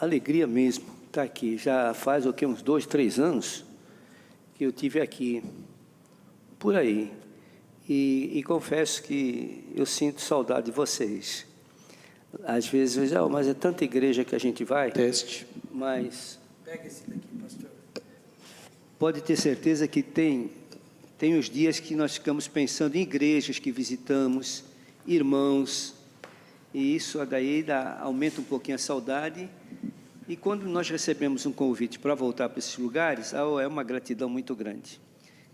alegria mesmo estar aqui. Já faz uns 2, 3 anos que eu tive aqui, por aí. E confesso que eu sinto saudade de vocês. Às vezes eu digo, mas é tanta igreja que a gente vai. Teste. Mas pega esse daqui, pastor. Pode ter certeza que tem os dias que nós ficamos pensando em igrejas que visitamos, irmãos, e isso daí aumenta um pouquinho a saudade. E quando nós recebemos um convite para voltar para esses lugares, é uma gratidão muito grande.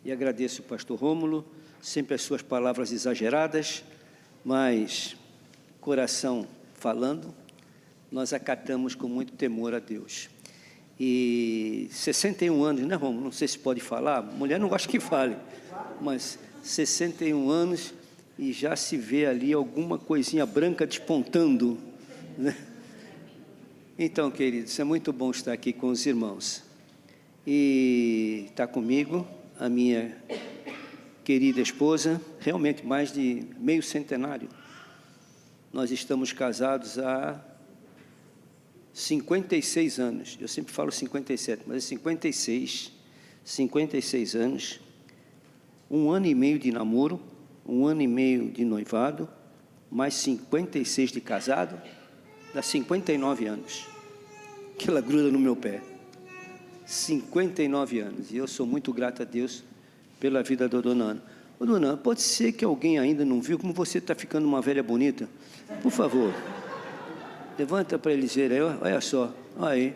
E agradeço o pastor Rômulo, sempre as suas palavras exageradas, mas coração falando, nós acatamos com muito temor a Deus. E 61 anos, né, Rômulo? Não sei se pode falar, mulher não gosta que fale, mas 61 anos e já se vê ali alguma coisinha branca despontando, né? Então, queridos, é muito bom estar aqui com os irmãos. E está comigo a minha querida esposa, realmente mais de meio centenário. Nós estamos casados há 56 anos. Eu sempre falo 57, mas é 56 anos. 1 ano e meio de namoro, 1 ano e meio de noivado, mais 56 de casado, dá 59 anos. Que ela gruda no meu pé. 59 anos. E eu sou muito grato a Deus pela vida da dona Ana. Ô, dona Ana, pode ser que alguém ainda não viu como você está ficando uma velha bonita? Por favor, levanta para eles verem aí, olha só, olha aí.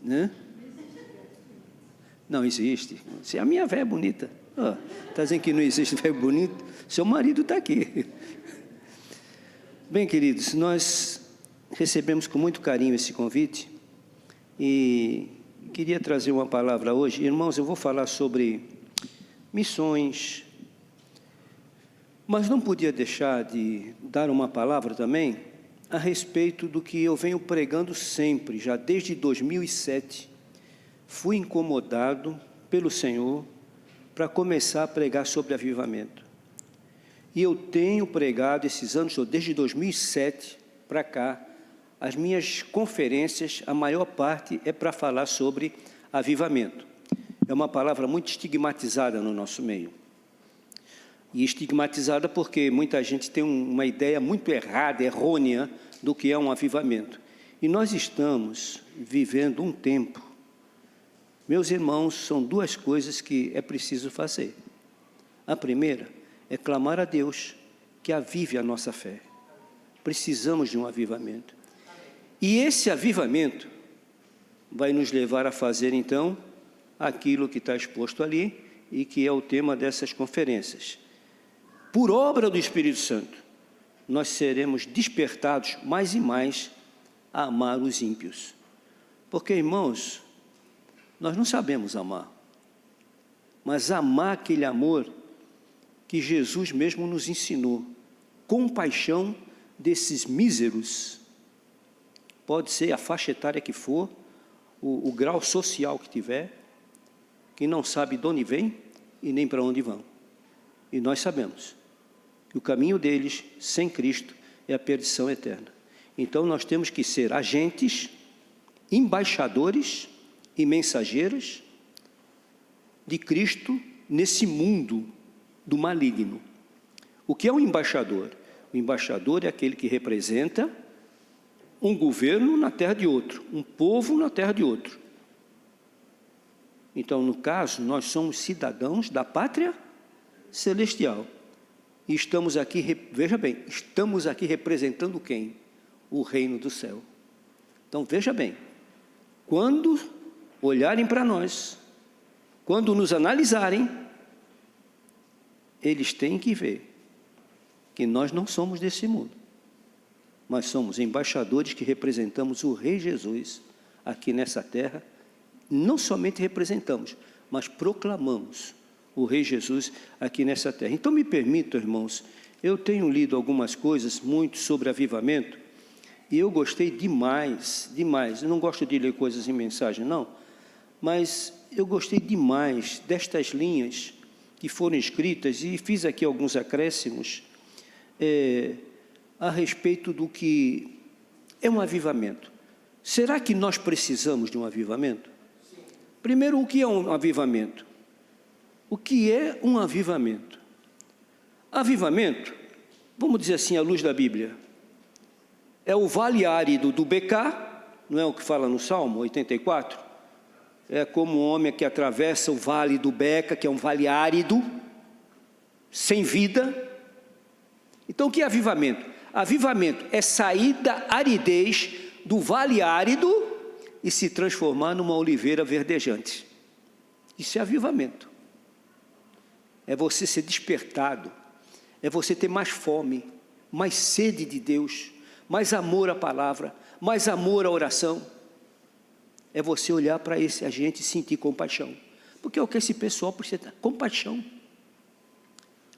Né? Não existe. Se a minha velha é bonita. Está dizendo que não existe velho bonito? Seu marido está aqui. Bem, queridos, nós recebemos com muito carinho esse convite e queria trazer uma palavra hoje. Irmãos, eu vou falar sobre missões, mas não podia deixar de dar uma palavra também a respeito do que eu venho pregando sempre, já desde 2007. Fui incomodado pelo Senhor para começar a pregar sobre avivamento. E eu tenho pregado esses anos, desde 2007 para cá, as minhas conferências, a maior parte é para falar sobre avivamento. É uma palavra muito estigmatizada no nosso meio. E estigmatizada porque muita gente tem uma ideia muito errada, errônea, do que é um avivamento. E nós estamos vivendo um tempo. Meus irmãos, são 2 coisas que é preciso fazer. A primeira é clamar a Deus que avive a nossa fé. Precisamos de um avivamento. E esse avivamento vai nos levar a fazer, então, aquilo que está exposto ali e que é o tema dessas conferências. Por obra do Espírito Santo, nós seremos despertados mais e mais a amar os ímpios. Porque, irmãos, nós não sabemos amar, mas amar aquele amor que Jesus mesmo nos ensinou, compaixão desses míseros, pode ser a faixa etária que for, o grau social que tiver, que não sabe de onde vem e nem para onde vão. E nós sabemos que o caminho deles, sem Cristo, é a perdição eterna. Então, nós temos que ser agentes, embaixadores e mensageiros de Cristo nesse mundo do maligno. O que é um embaixador? O embaixador é aquele que representa um governo na terra de outro, um povo na terra de outro. Então, no caso, nós somos cidadãos da pátria celestial. E estamos aqui, veja bem, estamos aqui representando quem? O reino do céu. Então, veja bem, quando olharem para nós, quando nos analisarem, eles têm que ver que nós não somos desse mundo. Mas somos embaixadores que representamos o Rei Jesus aqui nessa terra. Não somente representamos, mas proclamamos o Rei Jesus aqui nessa terra. Então, me permitam, irmãos, eu tenho lido algumas coisas muito sobre avivamento, e eu gostei demais. Eu não gosto de ler coisas em mensagem, não, mas eu gostei demais destas linhas que foram escritas, e fiz aqui alguns acréscimos, a respeito do que é um avivamento? Será que nós precisamos de um avivamento? Primeiro, o que é um avivamento? O que é um avivamento? Avivamento, vamos dizer assim, à luz da Bíblia, é o vale árido do Becá, não é o que fala no Salmo 84? É como um homem que atravessa o vale do Beca, que é um vale árido, sem vida. Então, o que é avivamento? Avivamento é sair da aridez do vale árido e se transformar numa oliveira verdejante. Isso é avivamento. É você ser despertado, é você ter mais fome, mais sede de Deus, mais amor à palavra, mais amor à oração. É você olhar para esse agente e sentir compaixão, porque é o que esse pessoal precisa, compaixão.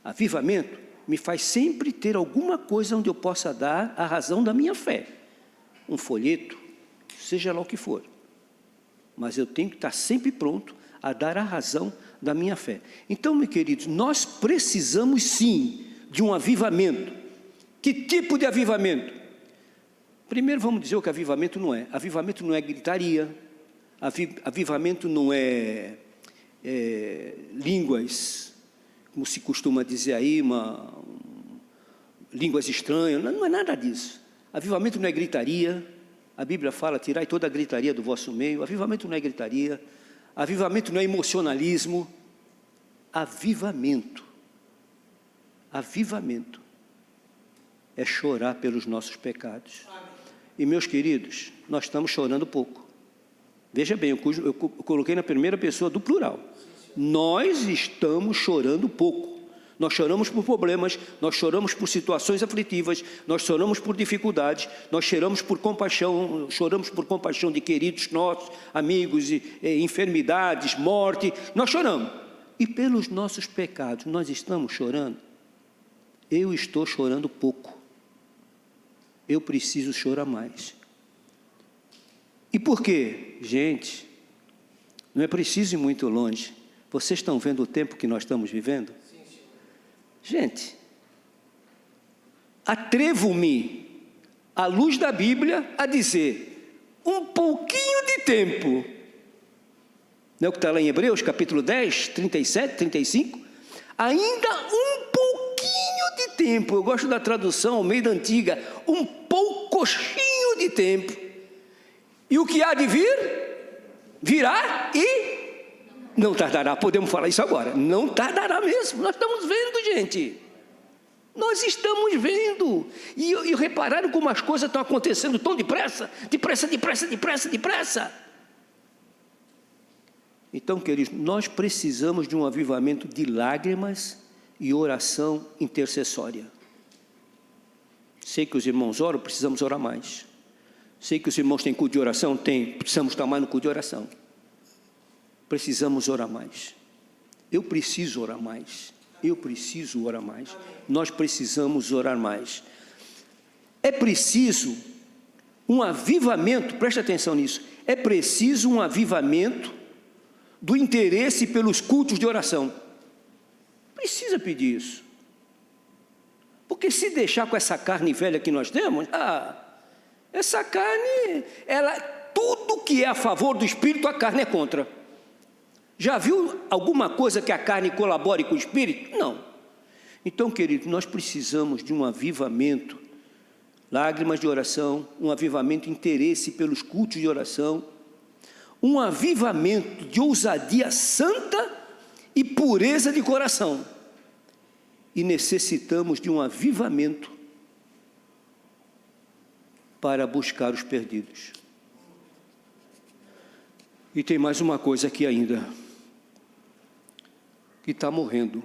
Avivamento me faz sempre ter alguma coisa onde eu possa dar a razão da minha fé. Um folheto, seja lá o que for. Mas eu tenho que estar sempre pronto a dar a razão da minha fé. Então, meus queridos, nós precisamos sim de um avivamento. Que tipo de avivamento? Primeiro vamos dizer o que avivamento não é. Avivamento não é gritaria. Avivamento não é línguas, como se costuma dizer aí, línguas estranhas. Não é nada disso. Avivamento não é gritaria. A Bíblia fala, tirai toda a gritaria do vosso meio. Avivamento não é gritaria. Avivamento não é emocionalismo. Avivamento é chorar pelos nossos pecados. E, meus queridos, nós estamos chorando pouco. Veja bem, eu coloquei na primeira pessoa do plural. Nós estamos chorando pouco. Nós choramos por problemas, nós choramos por situações aflitivas, nós choramos por dificuldades, nós choramos por compaixão de queridos nossos, amigos, enfermidades, morte, nós choramos. E pelos nossos pecados, nós estamos chorando? Eu estou chorando pouco. Eu preciso chorar mais. E por quê? Gente, não é preciso ir muito longe. Vocês estão vendo o tempo que nós estamos vivendo? Gente, atrevo-me, à luz da Bíblia, a dizer, um pouquinho de tempo, não é o que está lá em Hebreus, capítulo 10, 37, 35? Ainda um pouquinho de tempo, eu gosto da tradução, Almeida Antiga, um poucochinho de tempo, e o que há de vir, virá e não tardará. Podemos falar isso agora, não tardará mesmo. Nós estamos vendo, gente, nós estamos vendo, e repararam como as coisas estão acontecendo tão depressa. Então, queridos, nós precisamos de um avivamento de lágrimas e oração intercessória. Sei que os irmãos oram, precisamos orar mais. Sei que os irmãos têm culto de oração, precisamos estar mais no culto de oração. Precisamos orar mais. Eu preciso orar mais. Nós precisamos orar mais. É preciso um avivamento, preste atenção nisso, é preciso um avivamento do interesse pelos cultos de oração. Precisa pedir isso. Porque se deixar com essa carne velha que nós temos, essa carne, tudo que é a favor do Espírito, a carne é contra. Já viu alguma coisa que a carne colabore com o Espírito? Não. Então, querido, nós precisamos de um avivamento, lágrimas de oração, um avivamento, interesse pelos cultos de oração, um avivamento de ousadia santa e pureza de coração. E necessitamos de um avivamento para buscar os perdidos. E tem mais uma coisa aqui ainda, que está morrendo.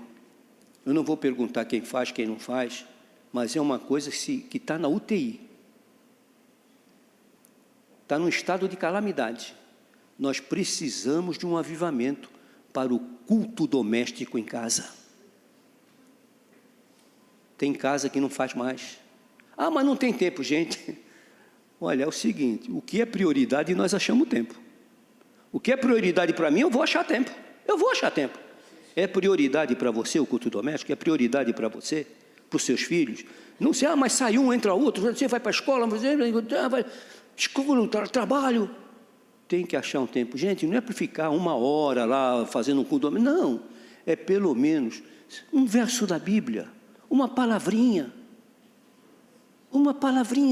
Eu não vou perguntar quem faz, quem não faz, mas é uma coisa que está na UTI. Está num estado de calamidade. Nós precisamos de um avivamento para o culto doméstico em casa. Tem casa que não faz mais. Mas não tem tempo, gente. Olha, é o seguinte, o que é prioridade nós achamos tempo. O que é prioridade para mim, eu vou achar tempo. É prioridade para você o culto doméstico? É prioridade para você para os seus filhos. Não sei, mas sai um, entra outro, você vai para a escola, escola, trabalho. Tem que achar um tempo. Gente, não é para ficar 1 hora lá fazendo um culto. Não, é pelo menos um verso da Bíblia, uma palavrinha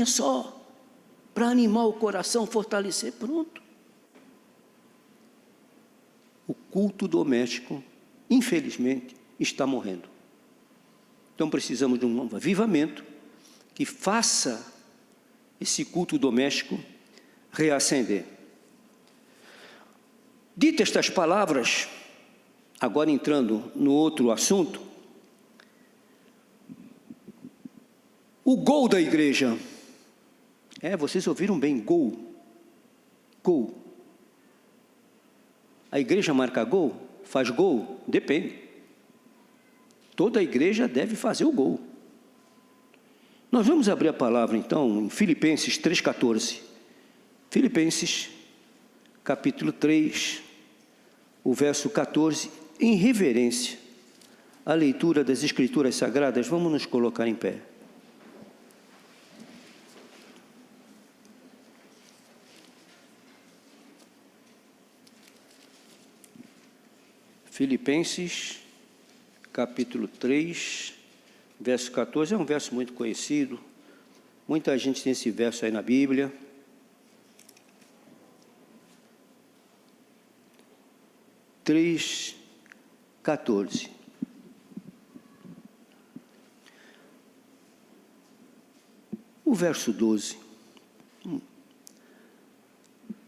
só, para animar o coração, fortalecer, pronto. O culto doméstico, infelizmente, está morrendo. Então precisamos de um avivamento que faça esse culto doméstico reacender. Dito estas palavras, agora entrando no outro assunto, o gol da igreja. Vocês ouviram bem, gol. Gol. A igreja marca gol? Faz gol? Depende. Toda a igreja deve fazer o gol. Nós vamos abrir a palavra, então, em Filipenses 3,14. Filipenses, capítulo 3, o verso 14, em reverência à leitura das Escrituras Sagradas, vamos nos colocar em pé. Filipenses, capítulo 3, verso 14, é um verso muito conhecido, muita gente tem esse verso aí na Bíblia. Três, 14. O verso 12.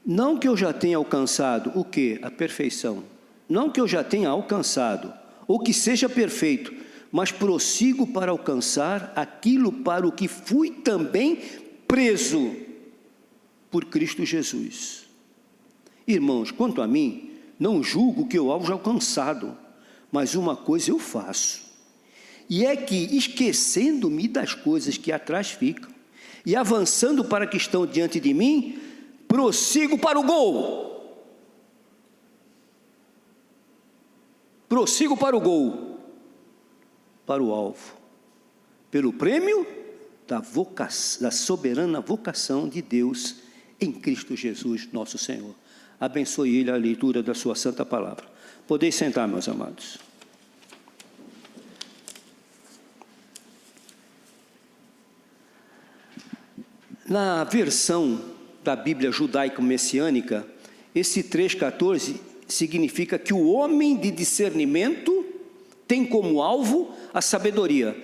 Não que eu já tenha alcançado o quê? A perfeição. Não que eu já tenha alcançado, ou que seja perfeito, mas prossigo para alcançar aquilo para o que fui também preso por Cristo Jesus. Irmãos, quanto a mim, não julgo que eu haja alcançado, mas uma coisa eu faço, e é que, esquecendo-me das coisas que atrás ficam, e avançando para que estão diante de mim, prossigo para o gol. Prossigo para o gol, para o alvo, pelo prêmio da soberana vocação de Deus em Cristo Jesus, nosso Senhor. Abençoe ele a leitura da sua santa palavra. Podeis sentar, meus amados. Na versão da Bíblia judaico-messiânica, esse 3,14 significa que o homem de discernimento tem como alvo a sabedoria.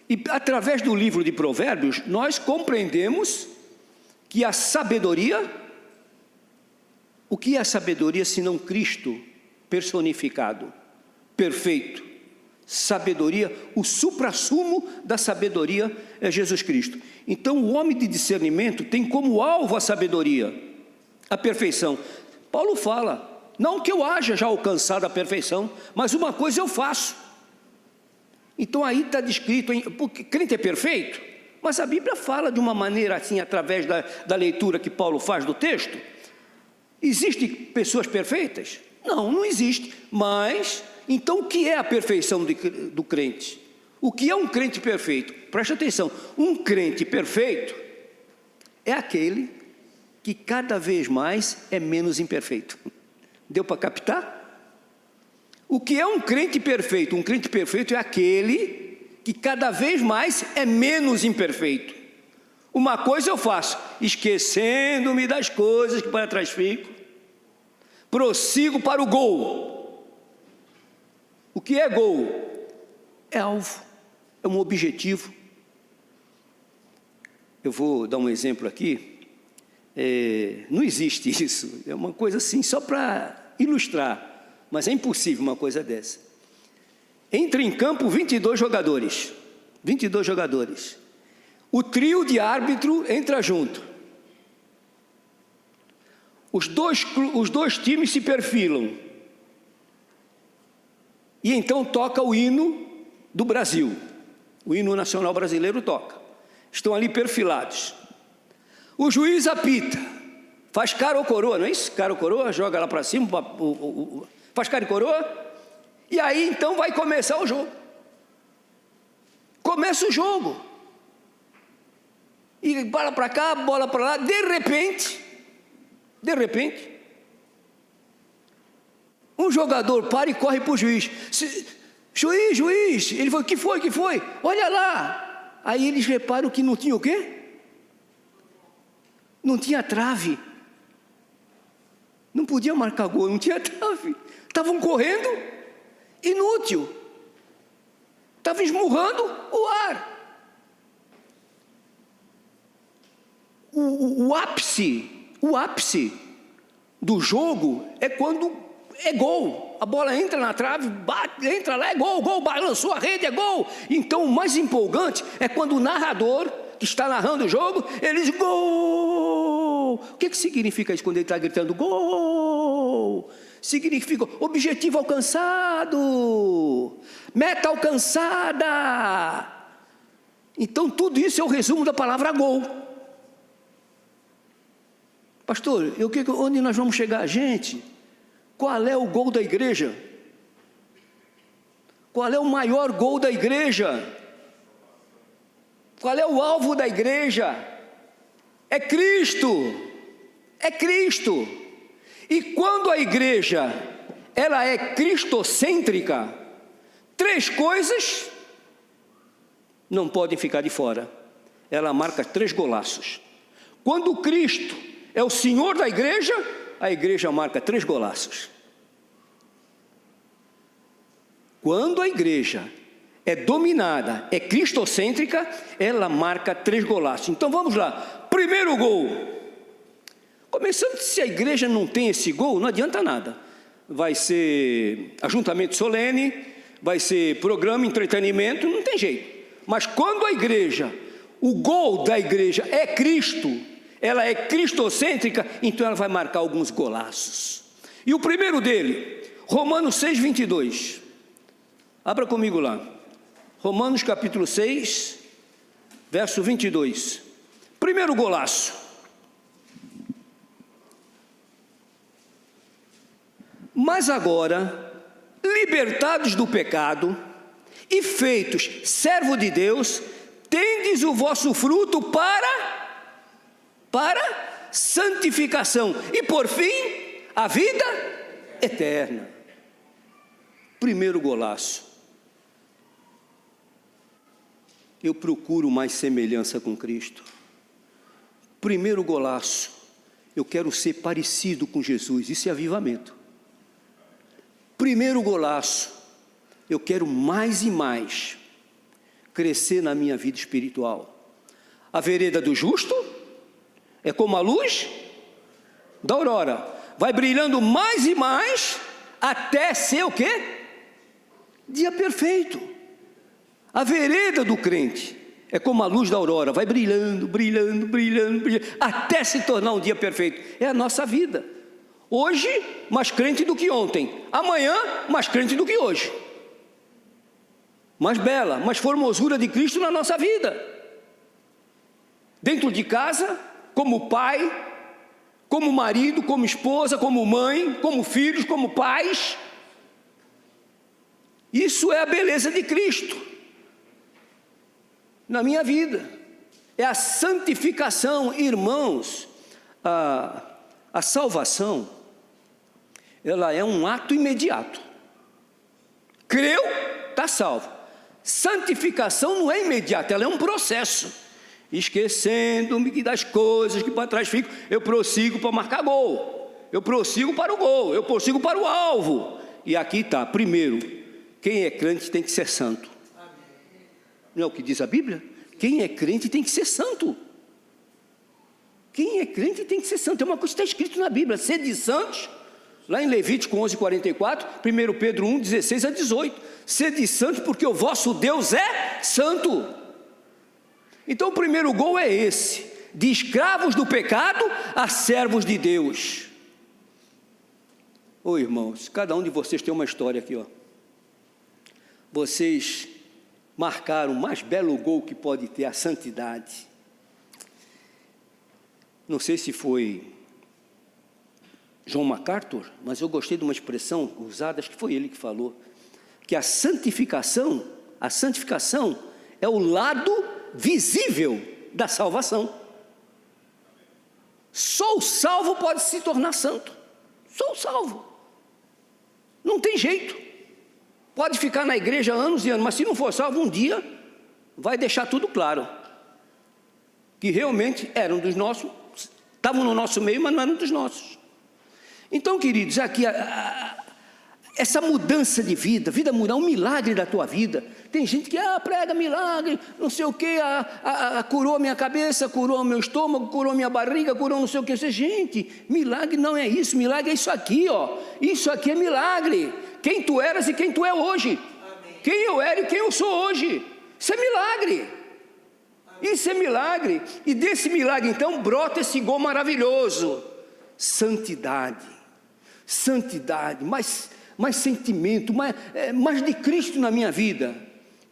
E através do livro de Provérbios, nós compreendemos que a sabedoria, o que é a sabedoria senão Cristo personificado, perfeito? Sabedoria, o suprassumo da sabedoria é Jesus Cristo. Então o homem de discernimento tem como alvo a sabedoria, a perfeição. Paulo fala, não que eu haja já alcançado a perfeição, mas uma coisa eu faço. Então aí está descrito, porque crente é perfeito, mas a Bíblia fala de uma maneira assim, através da leitura que Paulo faz do texto. Existem pessoas perfeitas? Não existe, mas, então o que é a perfeição do crente? O que é um crente perfeito? Preste atenção, um crente perfeito é aquele que cada vez mais é menos imperfeito. Deu para captar? O que é um crente perfeito? Um crente perfeito é aquele que cada vez mais é menos imperfeito. Uma coisa eu faço, esquecendo-me das coisas que para trás fico, prossigo para o gol. O que é gol? É alvo, é um objetivo. Eu vou dar um exemplo aqui. Não existe isso, é uma coisa assim, só para ilustrar, mas é impossível uma coisa dessa. Entra em campo 22 jogadores, o trio de árbitro entra junto, os dois times se perfilam, e então toca o hino do Brasil, o hino nacional brasileiro toca, estão ali perfilados, o juiz apita, faz cara ou coroa, não é isso? Cara ou coroa, joga lá para cima, faz cara e coroa, e aí então vai começar o jogo. Começa o jogo. E bola para cá, bola para lá, de repente, um jogador para e corre para o juiz. Juiz, ele falou, que foi? Olha lá. Aí eles reparam que não tinha o quê? Não tinha trave. Não podia marcar gol, não tinha trave. Estavam correndo, inútil. Estavam esmurrando o ar. O ápice do jogo é quando é gol. A bola entra na trave, bate, entra lá, é gol, balançou a rede, é gol. Então o mais empolgante é quando o narrador que está narrando o jogo, ele diz gol. O que significa isso quando ele está gritando gol? Significa objetivo alcançado, meta alcançada. Então tudo isso é o resumo da palavra gol. Pastor, onde nós vamos chegar? Gente, qual é o gol da igreja? Qual é o maior gol da igreja? Qual é o alvo da igreja? É Cristo. É Cristo. E quando a igreja, ela é cristocêntrica, 3 coisas não podem ficar de fora. Ela marca 3 golaços. Quando Cristo é o Senhor da igreja, a igreja marca 3 golaços. Quando a igreja é dominada, é cristocêntrica, ela marca 3 golaços. Então vamos lá, primeiro gol. Começando, se a igreja não tem esse gol, não adianta nada. Vai ser ajuntamento solene, vai ser programa, entretenimento, não tem jeito. Mas quando a igreja, o gol da igreja é Cristo, ela é cristocêntrica, então ela vai marcar alguns golaços. E o primeiro dele, Romanos 6, 22. Abra comigo lá. Romanos capítulo 6, verso 22. Primeiro golaço. Mas agora, libertados do pecado e feitos servo de Deus, tendes o vosso fruto para santificação e por fim a vida eterna. Primeiro golaço. Eu procuro mais semelhança com Cristo. Primeiro golaço. Eu quero ser parecido com Jesus. Isso é avivamento. Primeiro golaço. Eu quero mais e mais crescer na minha vida espiritual. A vereda do justo é como a luz da aurora, vai brilhando mais e mais, até ser o quê? Dia perfeito. A vereda do crente é como a luz da aurora, vai brilhando, até se tornar um dia perfeito. É a nossa vida. Hoje, mais crente do que ontem. Amanhã, mais crente do que hoje. Mais bela, mais formosura de Cristo na nossa vida. Dentro de casa, como pai, como marido, como esposa, como mãe, como filhos, como pais. Isso é a beleza de Cristo na minha vida. É a santificação, irmãos. A salvação, ela é um ato imediato. Creu, está salvo. Santificação não é imediata, ela é um processo. Esquecendo-me das coisas que para trás ficam, eu prossigo para marcar gol, eu prossigo para o gol, eu prossigo para o alvo. E aqui está, primeiro, quem é crente tem que ser santo. Não é o que diz a Bíblia? Quem é crente tem que ser santo. Quem é crente tem que ser santo. É uma coisa que está escrito na Bíblia, sede santos, lá em Levítico 11:44, 1 Pedro 1, 16 a 18. Sede santos porque o vosso Deus é santo. Então o primeiro gol é esse, de escravos do pecado a servos de Deus. Ô irmãos, cada um de vocês tem uma história aqui, ó. Vocês marcaram o mais belo gol que pode ter, a santidade. Não sei se foi John MacArthur, mas eu gostei de uma expressão usada, acho que foi ele que falou, que a santificação é o lado visível da salvação. Só o salvo pode se tornar santo. Só o salvo. Não tem jeito. Pode ficar na igreja anos e anos, mas se não for salvo, um dia vai deixar tudo claro. Que realmente eram dos nossos, estavam no nosso meio, mas não eram dos nossos. Então, queridos, aqui essa mudança de vida, vida mudar, um milagre da tua vida. Tem gente que prega milagre, não sei o que, curou minha cabeça, curou meu estômago, curou minha barriga, curou não sei o que. Gente, milagre não é isso, milagre é isso aqui, ó. Isso aqui é milagre. Quem tu eras e quem tu é hoje. Amém. Quem eu era e quem eu sou hoje. Isso é milagre. Amém. Isso é milagre. E desse milagre então brota esse gol maravilhoso. Santidade. Santidade, mais sentimento, mais de Cristo na minha vida.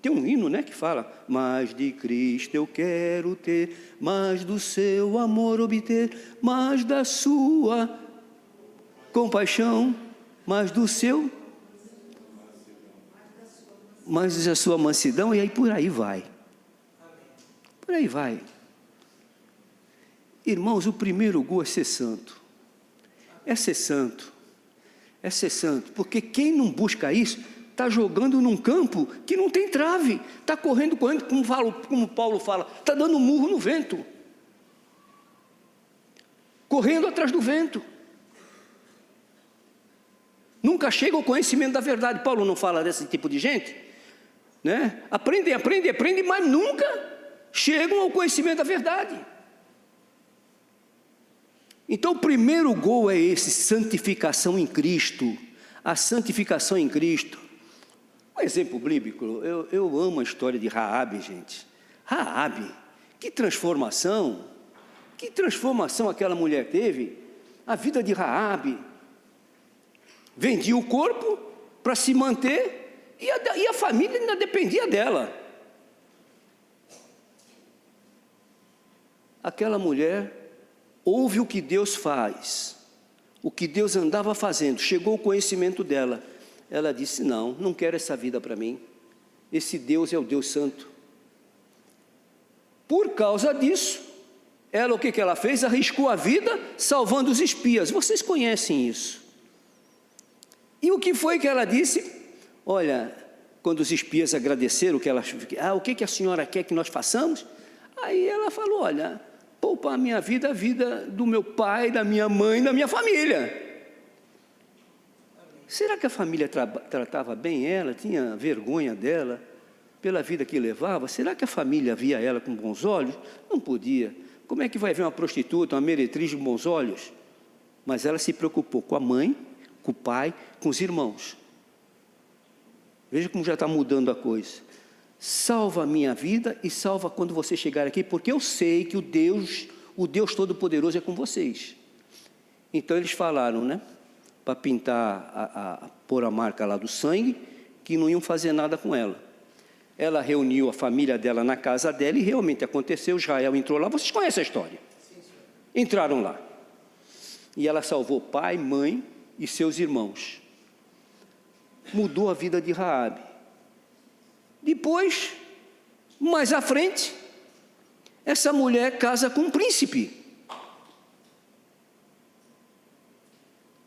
Tem um hino, né, que fala: mais de Cristo eu quero ter, mais do seu amor obter, mais da sua compaixão, mais do seu, mais da sua mansidão, e aí por aí vai. Por aí vai. Irmãos, o primeiro gol é ser santo. É ser santo. É ser santo, porque quem não busca isso, está jogando num campo que não tem trave, está correndo, como Paulo fala, está dando murro no vento, correndo atrás do vento, nunca chega ao conhecimento da verdade. Paulo não fala desse tipo de gente, né? Aprendem, mas nunca chegam ao conhecimento da verdade. Então o primeiro gol é esse, santificação em Cristo, a santificação em Cristo. Um exemplo bíblico, eu amo a história de Raabe, gente. Raabe, que transformação aquela mulher teve. A vida de Raabe, vendia o corpo para se manter, e a família ainda dependia dela. Aquela mulher ouve o que Deus faz, o que Deus andava fazendo, chegou o conhecimento dela. Ela disse: não quero essa vida para mim, esse Deus é o Deus santo. Por causa disso, ela, o que ela fez? Arriscou a vida salvando os espias. Vocês conhecem isso. E o que foi que ela disse? Olha, quando os espias agradeceram, o que a senhora quer que nós façamos? Aí ela falou: olha, poupar a minha vida, a vida do meu pai, da minha mãe, da minha família. Será que a família tratava bem ela, tinha vergonha dela, pela vida que levava? Será que a família via ela com bons olhos? Não podia. Como é que vai ver uma prostituta, uma meretriz com bons olhos? Mas ela se preocupou com a mãe, com o pai, com os irmãos. Veja como já está mudando a coisa. Salva a minha vida e salva quando você chegar aqui, porque eu sei que o Deus Todo-Poderoso é com vocês. Então eles falaram, né, para pintar, pôr a marca lá do sangue, que não iam fazer nada com ela. Ela reuniu a família dela na casa dela e realmente aconteceu. Israel entrou lá, vocês conhecem a história. Entraram lá. E ela salvou pai, mãe e seus irmãos. Mudou a vida de Raabe. Depois, mais à frente, essa mulher casa com um príncipe.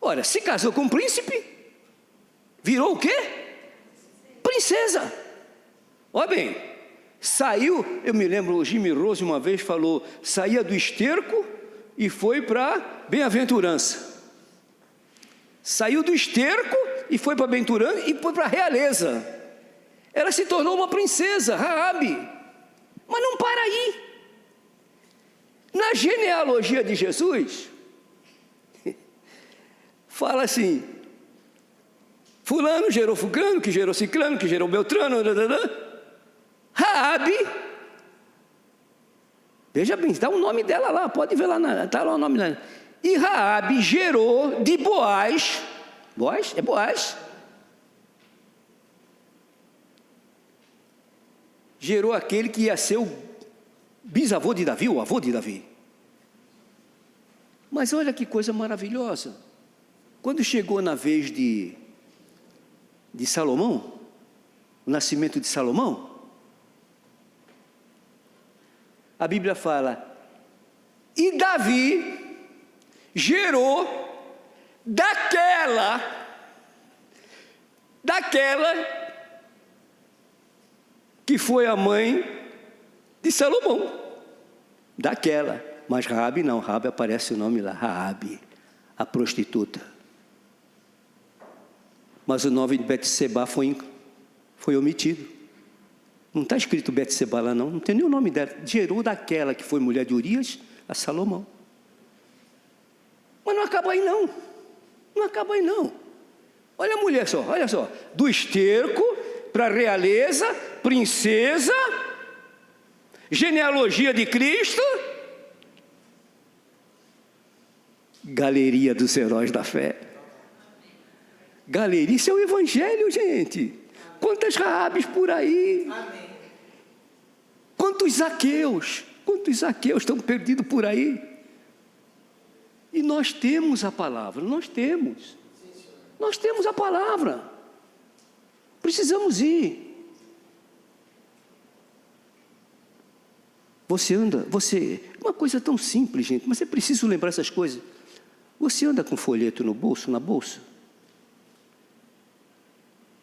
Ora, se casou com um príncipe, virou o quê? Princesa. Olha bem, saiu, eu me lembro, o Jimmy Rose uma vez falou, saía do esterco e foi para bem-aventurança. Saiu do esterco e foi para bem-aventurança e foi para a realeza. Ela se tornou uma princesa, Raabe. Mas não para aí. Na genealogia de Jesus, fala assim, fulano gerou fulano, que gerou ciclano, que gerou beltrano, Raabe, veja bem, está o nome dela lá, pode ver lá, está lá o nome dela. E Raabe gerou de Boaz, Boaz? É Boaz. Gerou aquele que ia ser o bisavô de Davi, o avô de Davi. Mas olha que coisa maravilhosa. Quando chegou na vez de Salomão, o nascimento de Salomão, A Bíblia fala, e Davi gerou daquela que foi a mãe de Salomão. Daquela. Mas Raabe não, Raabe aparece o nome lá, Raabe, a prostituta. Mas o nome de Betseba foi omitido. Não está escrito Betseba lá não tem nem o nome dela. Gerou daquela que foi mulher de Urias a Salomão. Mas não acaba aí não. Não acaba aí não. Olha a mulher só, olha só. Do esterco para a realeza, princesa, genealogia de Cristo, galeria dos heróis da fé. Galeria, isso é o evangelho, gente. Quantas Raabes por aí. Amém. Quantos Zaqueus estão perdidos por aí. E nós temos a palavra, nós temos a palavra, precisamos ir. Uma coisa tão simples, gente, mas é preciso lembrar essas coisas. Você anda com folheto no bolso, na bolsa?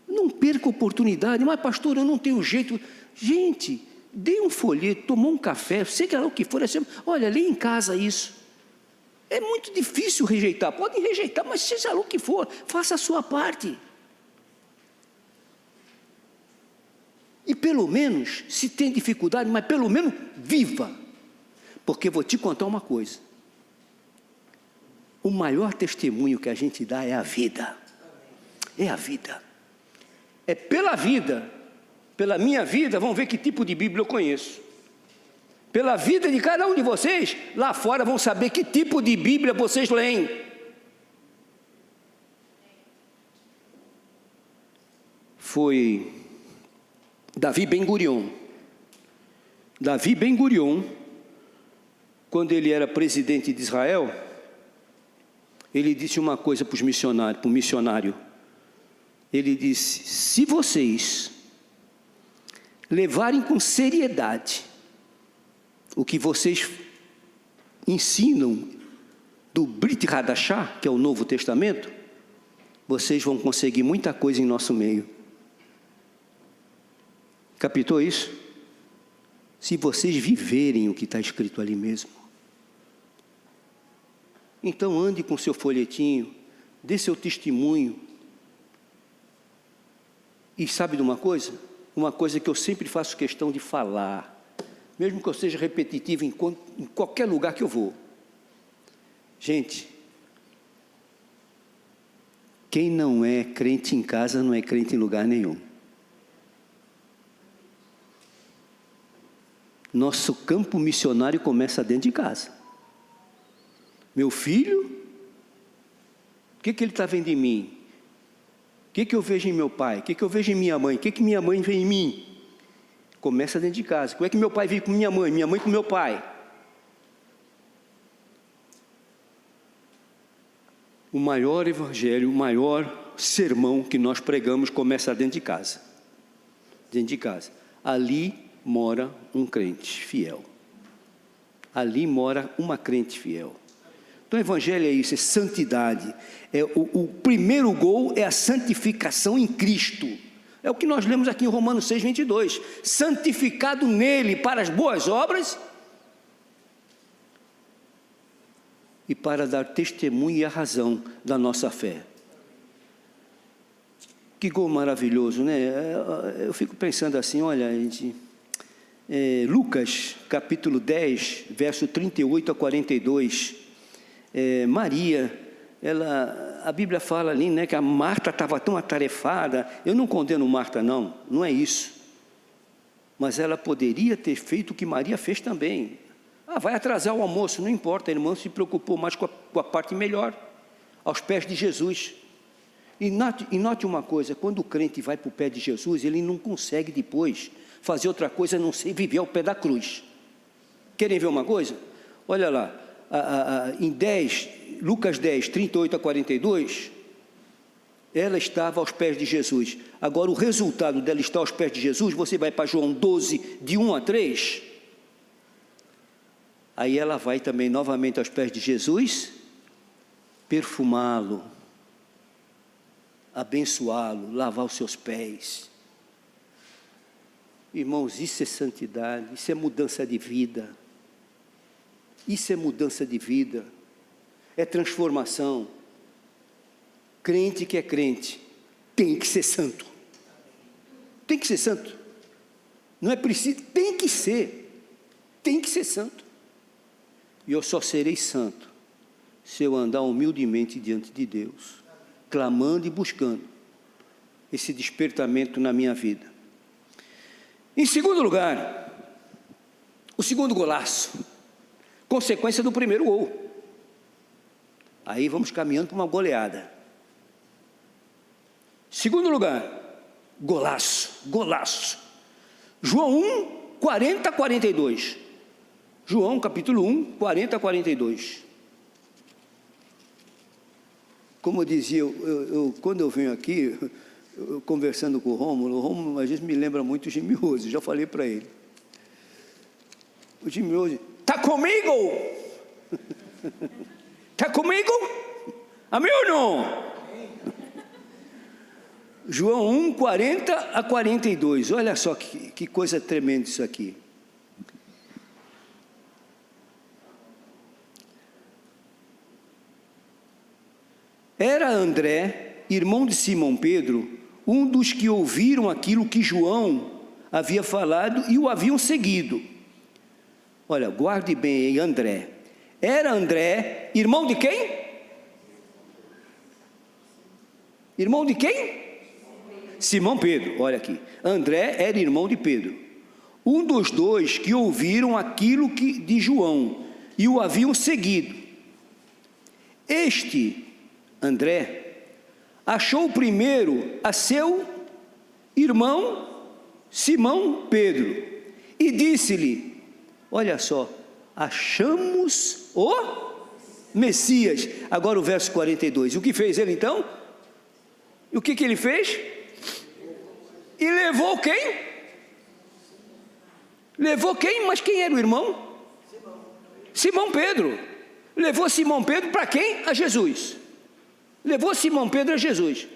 Não perca a oportunidade, mas pastor, eu não tenho jeito. Gente, dê um folheto, tomou um café, seja lá o que for, olha, lê em casa isso. É muito difícil rejeitar, podem rejeitar, mas seja lá o que for, faça a sua parte. E pelo menos, se tem dificuldade, mas pelo menos viva. Porque vou te contar uma coisa. O maior testemunho que a gente dá é a vida. É a vida. É pela vida, pela minha vida, vão ver que tipo de Bíblia eu conheço. Pela vida de cada um de vocês, lá fora vão saber que tipo de Bíblia vocês leem. Foi Davi Ben-Gurion. Davi Ben-Gurion, quando ele era presidente de Israel, ele disse uma coisa para o missionário. Ele disse, se vocês levarem com seriedade o que vocês ensinam do Brit Hadashah, que é o Novo Testamento, vocês vão conseguir muita coisa em nosso meio. Captou isso? Se vocês viverem o que está escrito ali mesmo. Então ande com seu folhetinho, dê seu testemunho. E sabe de uma coisa? Uma coisa que eu sempre faço questão de falar, mesmo que eu seja repetitivo em qualquer lugar que eu vou. Gente, quem não é crente em casa não é crente em lugar nenhum. Nosso campo missionário começa dentro de casa. Meu filho, o que ele está vendo em mim? O que eu vejo em meu pai? O que eu vejo em minha mãe? O que minha mãe vê em mim? Começa dentro de casa. Como é que meu pai vive com minha mãe com meu pai? O maior evangelho, o maior sermão que nós pregamos começa dentro de casa. Dentro de casa. Ali mora um crente fiel. Ali mora uma crente fiel. Então o evangelho é isso, é santidade. O primeiro gol é a santificação em Cristo. É o que nós lemos aqui em Romanos 6, 22. Santificado nele para as boas obras e para dar testemunho e a razão da nossa fé. Que gol maravilhoso, né? Eu fico pensando assim, olha, gente, Lucas, capítulo 10, verso 38 a 42, Maria, a Bíblia fala ali, né, que a Marta estava tão atarefada. Eu não condeno Marta, não é isso. Mas ela poderia ter feito o que Maria fez também. Vai atrasar o almoço, não importa, a irmã se preocupou mais com a parte melhor, aos pés de Jesus. E note uma coisa, quando o crente vai para o pé de Jesus, ele não consegue depois fazer outra coisa a não ser viver ao pé da cruz. Querem ver uma coisa? Olha lá, em Lucas 10, 38 a 42, ela estava aos pés de Jesus. Agora, o resultado dela estar aos pés de Jesus, você vai para João 12, de 1 a 3, Aí ela vai também novamente aos pés de Jesus, perfumá-lo, abençoá-lo, lavar os seus pés. Irmãos, isso é santidade, isso é mudança de vida. Isso é mudança de vida, é transformação. Crente que é crente tem que ser santo. Tem que ser santo. Não é preciso, tem que ser santo. E eu só serei santo se eu andar humildemente diante de Deus, clamando e buscando esse despertamento na minha vida. Em segundo lugar, o segundo golaço, consequência do primeiro gol. Aí vamos caminhando para uma goleada. Segundo lugar, golaço. João 1, 40 a 42. João capítulo 1, 40 a 42. Como eu dizia, quando eu venho aqui, conversando com o Rômulo às vezes me lembra muito o Jimmy Rose, já falei para ele. O Jimmy Rose, está comigo? Está comigo? Amém ou não? João 1, 40 a 42. Olha só que coisa tremenda isso aqui. Era André, irmão de Simão Pedro, um dos que ouviram aquilo que João havia falado e o haviam seguido. Olha, guarde bem aí, André. Era André, irmão de quem? Irmão de quem? Simão Pedro, olha aqui. André era irmão de Pedro. Um dos dois que ouviram aquilo de João e o haviam seguido. Este, André, achou primeiro a seu irmão Simão Pedro e disse-lhe, olha só, achamos o Messias. Agora o verso 42. O que fez ele então? E o que ele fez? E levou quem? Levou quem? Mas quem era o irmão? Simão Pedro. Levou Simão Pedro para quem? A Jesus. Levou Simão Pedro a Jesus.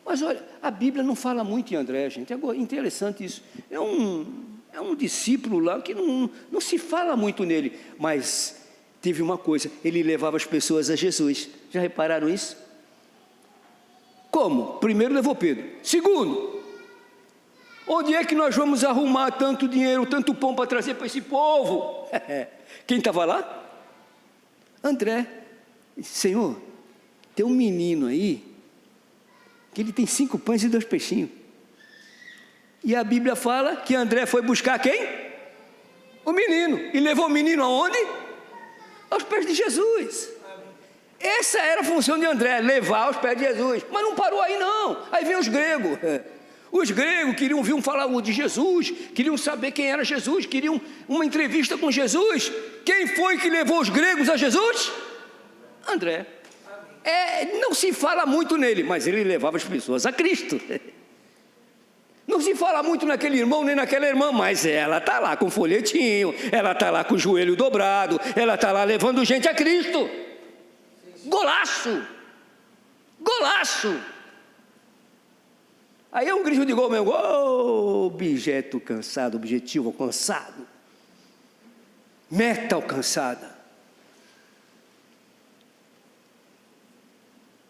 Mas olha, a Bíblia não fala muito em André, gente. É interessante isso. É um discípulo lá que não se fala muito nele. Mas teve uma coisa, ele levava as pessoas a Jesus. Já repararam isso? Como? Primeiro levou Pedro. Segundo, onde é que nós vamos arrumar tanto dinheiro, tanto pão para trazer para esse povo? Quem estava lá? André. Senhor, tem um menino aí, que ele tem 5 pães e 2 peixinhos. E a Bíblia fala que André foi buscar quem? O menino. E levou o menino aonde? Aos pés de Jesus. Essa era a função de André, levar aos pés de Jesus. Mas não parou aí não. Aí vem os gregos. Os gregos queriam ouvir falar de Jesus, queriam saber quem era Jesus, queriam uma entrevista com Jesus. Quem foi que levou os gregos a Jesus? André. Não se fala muito nele, mas ele levava as pessoas a Cristo. Não se fala muito naquele irmão nem naquela irmã, mas ela está lá com folhetinho, ela está lá com o joelho dobrado, ela está lá levando gente a Cristo. Golaço! Golaço! Aí é um grito de gol meu, objeto cansado, objetivo alcançado, meta alcançada.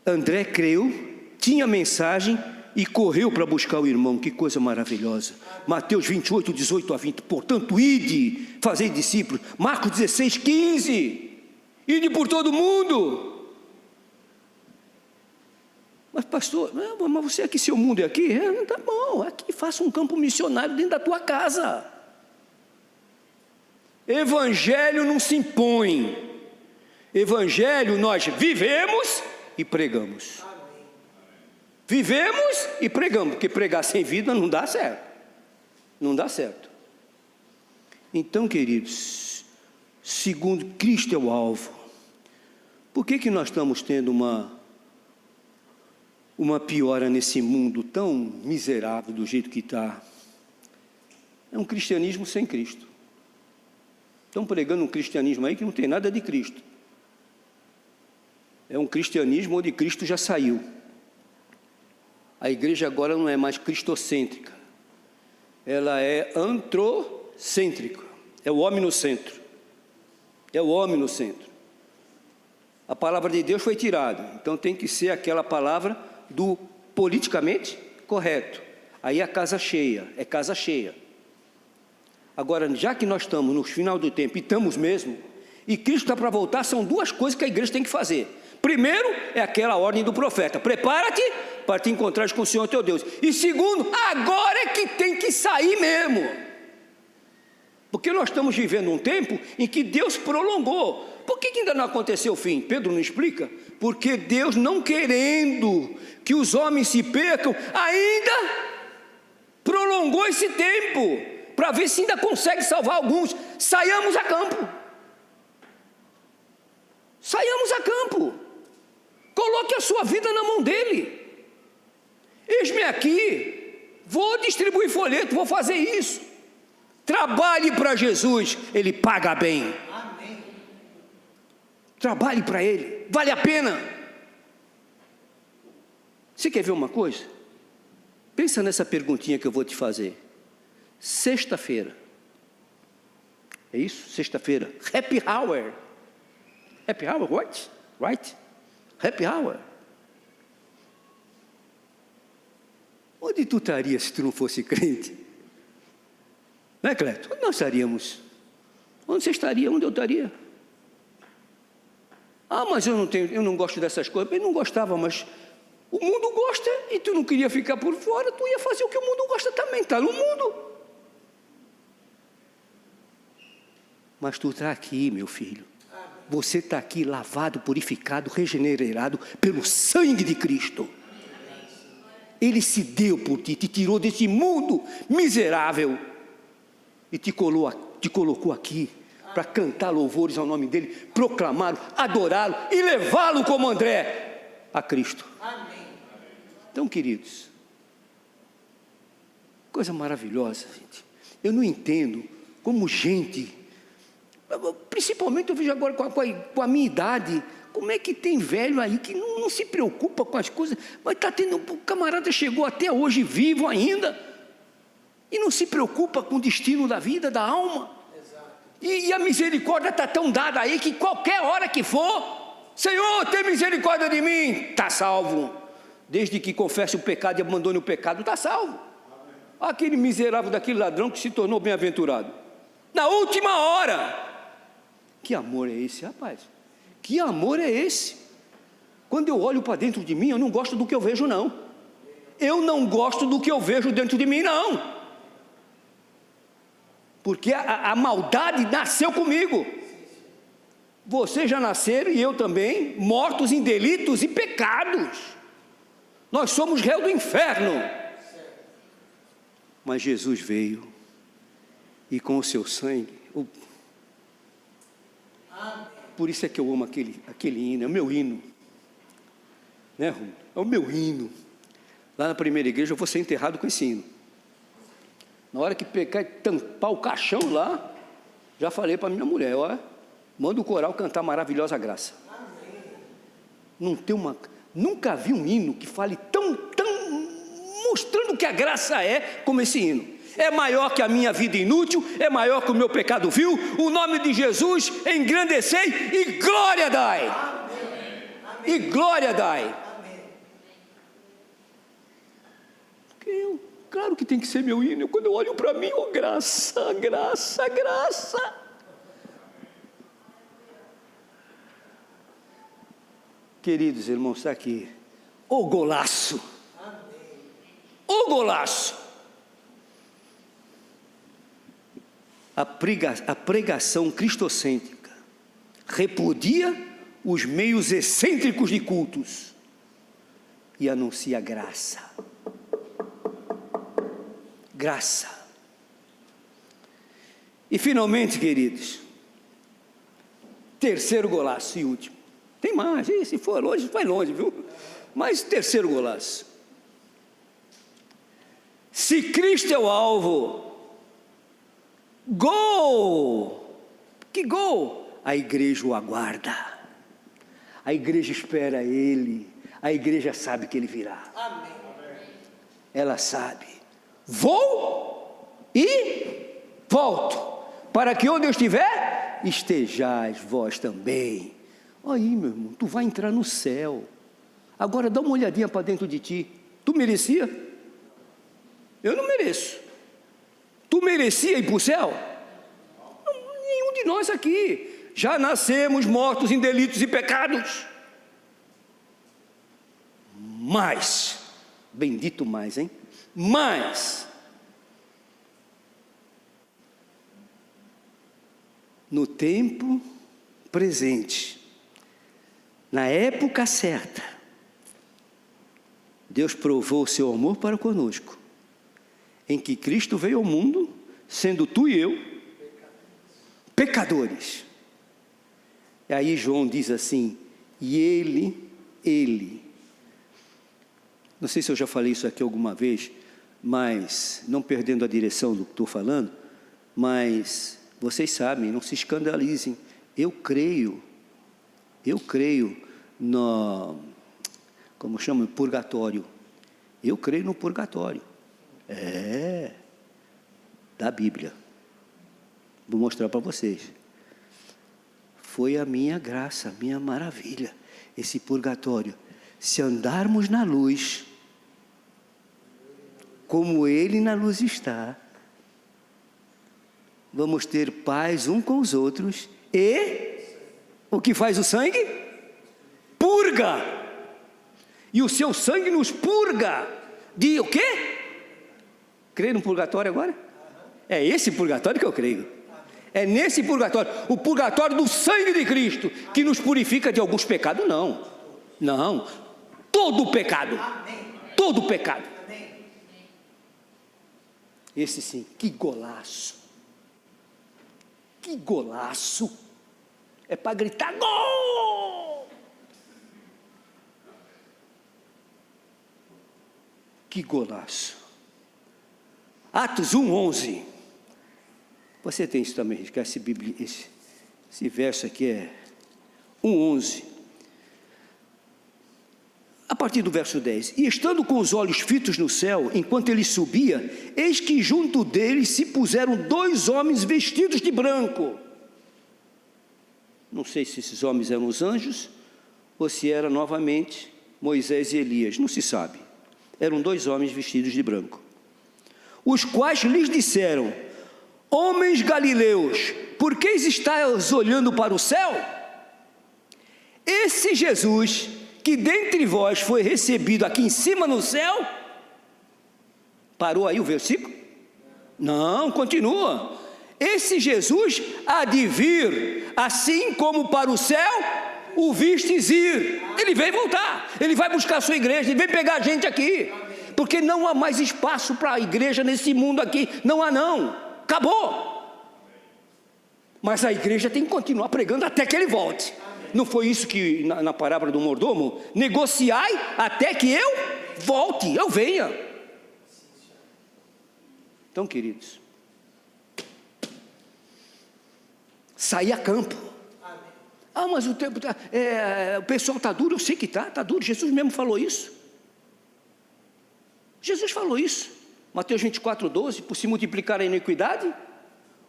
André creu, tinha mensagem e correu para buscar o irmão. Que coisa maravilhosa. Mateus 28, 18 a 20. Portanto, ide, fazei discípulos. Marcos 16, 15. Ide por todo mundo. Mas pastor, mas você aqui, seu mundo é aqui? Tá bom, aqui faça um campo missionário dentro da tua casa. Evangelho não se impõe. Evangelho nós vivemos e pregamos. Vivemos e pregamos, porque pregar sem vida não dá certo. Não dá certo. Então, queridos, segundo Cristo é o alvo, por que nós estamos tendo uma piora nesse mundo tão miserável do jeito que está? É um cristianismo sem Cristo. Estão pregando um cristianismo aí que não tem nada de Cristo. É um cristianismo onde Cristo já saiu. A igreja agora não é mais cristocêntrica. Ela é antrocêntrica. É o homem no centro. É o homem no centro. A palavra de Deus foi tirada. Então tem que ser aquela palavra do politicamente correto. Aí a casa cheia. É casa cheia. Agora, já que nós estamos no final do tempo, e estamos mesmo, e Cristo está para voltar, são duas coisas que a igreja tem que fazer. Primeiro, é aquela ordem do profeta: prepara-te para te encontrares com o Senhor teu Deus. E segundo, agora é que tem que sair mesmo. Porque nós estamos vivendo um tempo em que Deus prolongou. Por que ainda não aconteceu o fim? Pedro não explica? Porque Deus, não querendo que os homens se percam, ainda prolongou esse tempo, para ver se ainda consegue salvar alguns. Saiamos a campo. Saiamos a campo. Coloque a sua vida na mão dele. Eis-me aqui, vou distribuir folheto, vou fazer isso. Trabalhe para Jesus, ele paga bem. Amém. Trabalhe para ele, vale a pena. Você quer ver uma coisa? Pensa nessa perguntinha que eu vou te fazer. Sexta-feira, é isso? Sexta-feira, happy hour. Happy hour, what? Right? Happy hour. Onde tu estaria se tu não fosse crente? Não é, Cleto? Onde nós estaríamos? Onde você estaria? Onde eu estaria? Ah, mas eu não gosto dessas coisas. Eu não gostava, mas o mundo gosta e tu não queria ficar por fora, tu ia fazer o que o mundo gosta também, está no mundo. Mas tu está aqui, meu filho. Você está aqui lavado, purificado, regenerado pelo sangue de Cristo. Ele se deu por ti, te tirou desse mundo miserável e te colocou aqui para cantar louvores ao nome dele, proclamá-lo, adorá-lo e levá-lo como André a Cristo. Então, queridos, coisa maravilhosa, gente. Eu não entendo como gente, principalmente eu vejo agora com a minha idade, como é que tem velho aí que não se preocupa com as coisas, mas está tendo, o camarada chegou até hoje vivo ainda, e não se preocupa com o destino da vida, da alma. E a misericórdia está tão dada aí que qualquer hora que for, Senhor, tem misericórdia de mim, está salvo. Desde que confesse o pecado e abandone o pecado, está salvo. Aquele miserável daquele ladrão que se tornou bem-aventurado na última hora. Que amor é esse, rapaz? Que amor é esse? Quando eu olho para dentro de mim, eu não gosto do que eu vejo, não. Eu não gosto do que eu vejo dentro de mim, não. Porque a maldade nasceu comigo. Vocês já nasceram, e eu também, mortos em delitos e pecados. Nós somos réu do inferno. Mas Jesus veio, e com o seu sangue, por isso é que eu amo aquele hino, é o meu hino, né, Romulo? É o meu hino. Lá na primeira igreja eu vou ser enterrado com esse hino. Na hora que pegar e tampar o caixão lá, já falei para minha mulher, ó, manda o coral cantar Maravilhosa Graça. Nunca vi um hino que fale tão mostrando que a graça é como esse hino. É maior que a minha vida inútil, é maior que o meu pecado vil, o nome de Jesus engrandecei e glória dai. Amém. E glória dai. Claro que tem que ser meu hino. Quando eu olho para mim, oh, graça, graça, graça. Queridos irmãos, está aqui. O golaço. O golaço. A pregação cristocêntrica repudia os meios excêntricos de cultos e anuncia graça. Graça. E finalmente, queridos, terceiro golaço e último. Tem mais, e se for longe, vai longe, viu? Mas terceiro golaço. Se Cristo é o alvo, gol! Que gol! A igreja o aguarda. A igreja espera ele. A igreja sabe que ele virá. Amém. Ela sabe. Vou e volto, para que onde eu estiver, estejais vós também. Aí, meu irmão, tu vai entrar no céu. Agora dá uma olhadinha para dentro de ti. Tu merecia? Eu não mereço. Tu merecia ir para o céu? Nenhum de nós aqui. Já nascemos mortos em delitos e pecados. Mas, bendito mais, hein? Mas, no tempo presente, na época certa, Deus provou o seu amor para conosco, em que Cristo veio ao mundo, sendo tu e eu pecadores. E aí João diz assim, e ele, não sei se eu já falei isso aqui alguma vez, mas, não perdendo a direção do que estou falando, mas vocês sabem, não se escandalizem, eu creio no, como chama, purgatório. Eu creio no purgatório. Da Bíblia. Vou mostrar para vocês. Foi a minha graça, a minha maravilha, esse purgatório. Se andarmos na luz, como Ele na luz está, vamos ter paz um com os outros e o que faz o sangue? Purga! E o seu sangue nos purga de o quê? Crê no purgatório agora? É esse purgatório que eu creio. É nesse purgatório, o purgatório do sangue de Cristo, que nos purifica de alguns pecados, não, todo pecado, todo pecado. Esse sim, que golaço, é para gritar gol, que golaço. Atos 1:11. Você tem isso também, esse verso aqui é 1:11. A partir do verso 10. E estando com os olhos fitos no céu, enquanto ele subia, eis que junto dele se puseram 2 homens vestidos de branco. Não sei se esses homens eram os anjos, ou se era novamente Moisés e Elias, não se sabe. Eram 2 homens vestidos de branco, os quais lhes disseram: homens galileus, por que estáis olhando para o céu? Esse Jesus, que dentre vós foi recebido aqui em cima no céu, parou aí o versículo? Não, continua. Esse Jesus há de vir, assim como para o céu o vistes ir. Ele vem voltar, ele vai buscar a sua igreja, ele vem pegar a gente aqui, porque não há mais espaço para a igreja nesse mundo aqui, não há não, acabou. Mas a igreja tem que continuar pregando até que ele volte. Não foi isso que na parábola do mordomo? Negociai até que eu volte, eu venha. Então, queridos, sair a campo. Mas o tempo o pessoal está duro. Eu sei que está duro, Jesus mesmo falou isso. Jesus falou isso, Mateus 24:12, por se multiplicar a iniquidade,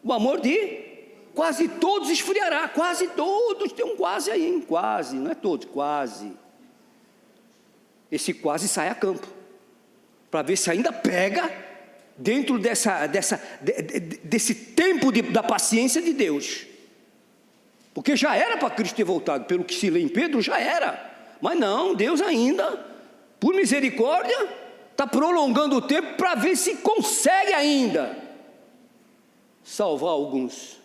o amor de quase todos esfriará. Quase todos, tem um quase aí, hein? Quase, não é todos, quase. Esse quase sai a campo, para ver se ainda pega dentro desse tempo da paciência de Deus. Porque já era para Cristo ter voltado, pelo que se lê em Pedro, já era. Mas não, Deus ainda, por misericórdia, está prolongando o tempo para ver se consegue ainda salvar alguns.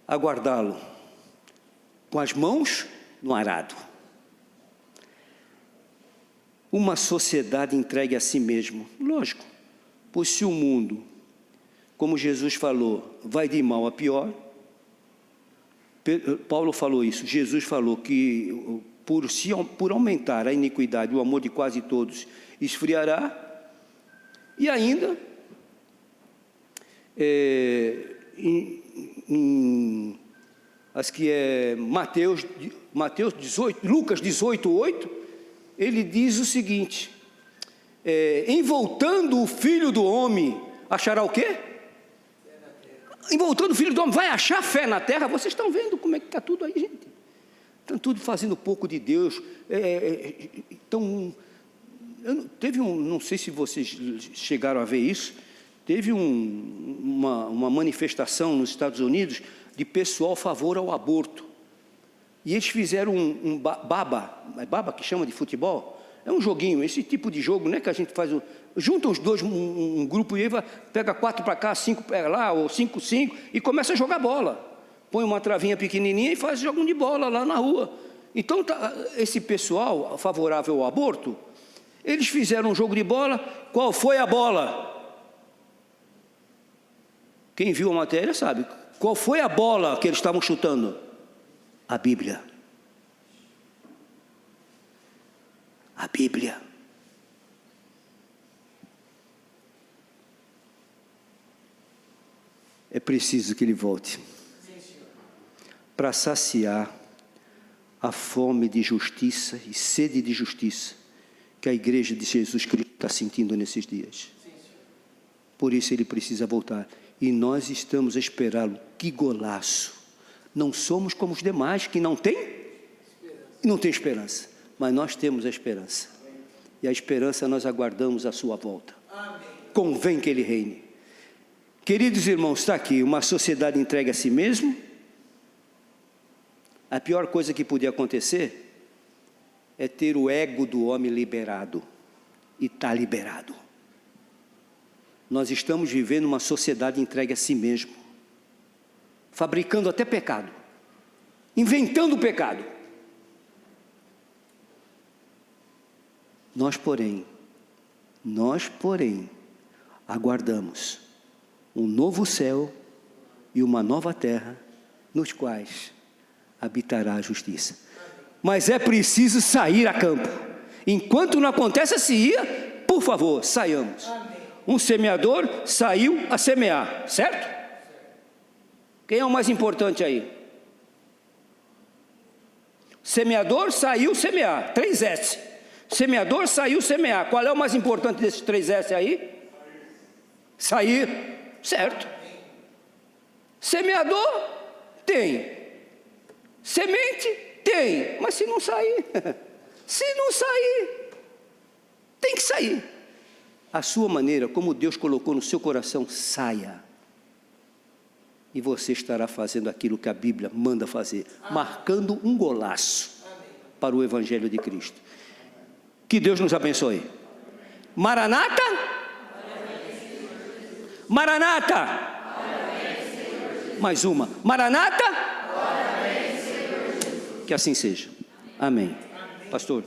Aguardá-lo com as mãos no arado. Uma sociedade entregue a si mesmo, lógico, pois se o mundo, como Jesus falou, vai de mal a pior. Paulo falou isso, Jesus falou que por aumentar a iniquidade, o amor de quase todos esfriará. E ainda, acho que é Mateus 18, Lucas 18:8, ele diz o seguinte: em voltando o Filho do Homem, achará o quê? Em voltando o Filho do Homem, vai achar fé na terra? Vocês estão vendo como é que está tudo aí, gente? Estão tudo fazendo pouco de Deus. Teve não sei se vocês chegaram a ver isso, teve uma manifestação nos Estados Unidos de pessoal a favor ao aborto. E eles fizeram baba que chama de futebol. É um joguinho, esse tipo de jogo, né, que a gente faz, junta os dois, um grupo, e aí pega 4 para cá, 5 para lá, ou 5, e começa a jogar bola. Põe uma travinha pequenininha e faz jogo de bola lá na rua. Então, esse pessoal favorável ao aborto, eles fizeram um jogo de bola. Qual foi a bola? Quem viu a matéria sabe. Qual foi a bola que eles estavam chutando? A Bíblia. A Bíblia. É preciso que ele volte para saciar a fome de justiça e sede de justiça que a igreja de Jesus Cristo está sentindo nesses dias. Por isso ele precisa voltar. E nós estamos a esperá-lo. Que golaço! Não somos como os demais que não têm esperança. Mas nós temos a esperança. E a esperança nós aguardamos a sua volta. Convém que ele reine. Queridos irmãos, está aqui uma sociedade entregue a si mesmo. A pior coisa que podia acontecer é ter o ego do homem liberado. E está liberado. Nós estamos vivendo uma sociedade entregue a si mesmo, fabricando até pecado, inventando pecado. Nós, porém, aguardamos um novo céu e uma nova terra, nos quais habitará a justiça. Mas é preciso sair a campo. Enquanto não acontece a CIA, por favor, saiamos. Um semeador saiu a semear, certo? Quem é o mais importante aí? Semeador saiu semear, 3S. Semeador saiu semear. Qual é o mais importante desses 3S aí? Sair, certo? Semeador tem. Semente tem. Mas se não sair, tem que sair. A sua maneira, como Deus colocou no seu coração, saia. E você estará fazendo aquilo que a Bíblia manda fazer, marcando um golaço para o Evangelho de Cristo. Que Deus nos abençoe. Maranata? Maranata! Mais uma. Maranata? Que assim seja. Amém. Pastor.